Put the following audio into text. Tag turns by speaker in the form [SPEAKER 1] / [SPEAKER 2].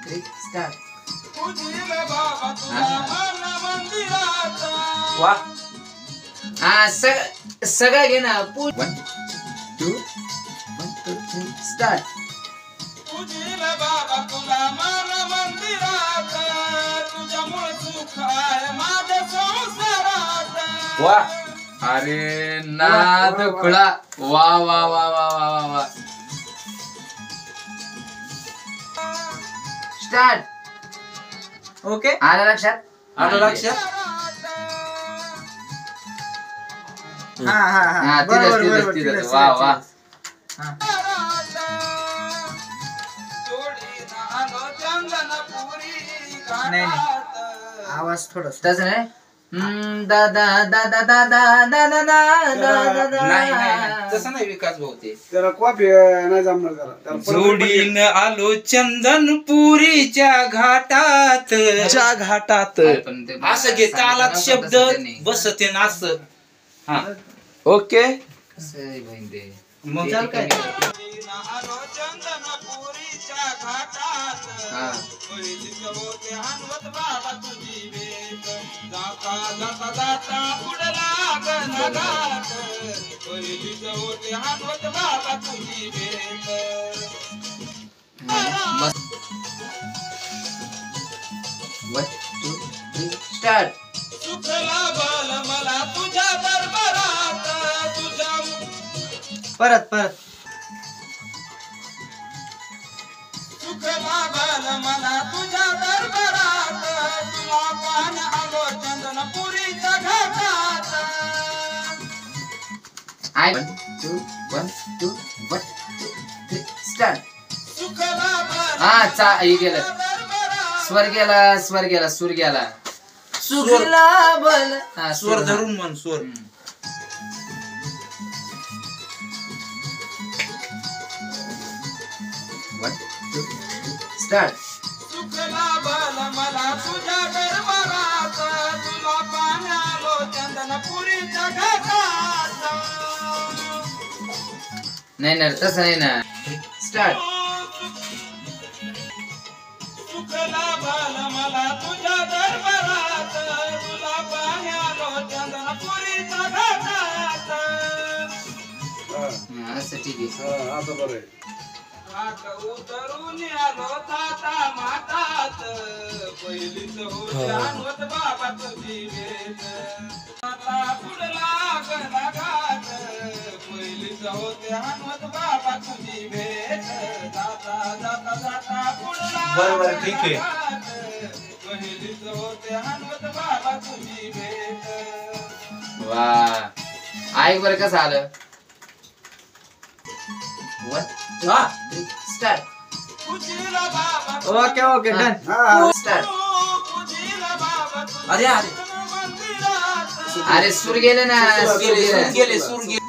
[SPEAKER 1] 3 start.
[SPEAKER 2] वा
[SPEAKER 1] सगळं घे ना. 1 2 1 2 3 स्टार्ट.
[SPEAKER 3] बाबा तुला मला मंदिरात तुझ्यामुळे सुख आहे माझ्या संसारात.
[SPEAKER 2] वा अरे नाद खुळा. वा वा वा वा वा वा वा.
[SPEAKER 1] स्टार्ट.
[SPEAKER 2] ओके
[SPEAKER 1] आलं लक्षात?
[SPEAKER 2] आलं लक्षात.
[SPEAKER 1] हा तिथंच. वा वा.
[SPEAKER 3] आवाज थोडा
[SPEAKER 1] तसं नाही. दादा दादा दादा दादा दादा
[SPEAKER 2] नाही नाही तसं नाही विकास भाऊ ते.
[SPEAKER 3] त्याला कॉफी नाही जमणार त्याला.
[SPEAKER 2] जोडीन आलो चंदनपुरीच्या घाटात. असं घे तालात शब्द बसते ना असं. हा ओके मग काय.
[SPEAKER 3] चंदनपुरीच्या घाटात होते हनुमत बाबा तुझी भेट. जाता जाता जाता पुढला गणगात पहिलीच होते हनुमत बाबा तुझी भेट.
[SPEAKER 1] स्टार्ट.
[SPEAKER 3] सुख लाभल मला तुझ्या दरबारात तुझ्या
[SPEAKER 1] परत
[SPEAKER 3] सुख लाभल मला तुझ्या दरबारात तुला पाहण आलो चंदनपुरीच्या घाटात.
[SPEAKER 1] 1 2 1 2 1 2 3 स्टार्ट.
[SPEAKER 3] सुख लाभल
[SPEAKER 1] हे गेलं. स्वर गेला सूर गेला. सुख लाभल.
[SPEAKER 2] स्वर धरून म्हण स्वर.
[SPEAKER 1] स्टार्ट.
[SPEAKER 3] सुख लाभल मला तुझ्या दरबारात तुला पाहण आलो चंदनपुरीच्या घाटात.
[SPEAKER 1] नाही ना तसं नाही ना. स्टार्ट.
[SPEAKER 3] सुख लाभल मला तुझ्या दरबारात तुला पाहण आलो चंदनपुरीच्या घाटात.
[SPEAKER 1] असं ठीक आहे.
[SPEAKER 3] घाट उतरून आलो ताता मातात पहिलीच होते हनुमत बाबा तुझी भेट. आता पुढला गणगात पहिलीच होते हनुमत बाबा तुझी भेट. जाता जाता जाता पुढला
[SPEAKER 2] बरोबर ठीक आहे.
[SPEAKER 3] पहिलीच होते हनुमत बाबा तुझी भेट.
[SPEAKER 1] वा ऐक बरं कसं आलं. 1 2 3 स्टार्ट.
[SPEAKER 3] पूजिला बाबा
[SPEAKER 2] ओके डन.
[SPEAKER 1] स्टार्ट.
[SPEAKER 3] पूजिला बाबा
[SPEAKER 2] अरे अरे
[SPEAKER 3] मंदिरात
[SPEAKER 1] अरे सूर गेले ना.
[SPEAKER 2] सूर गेले सूर गेले.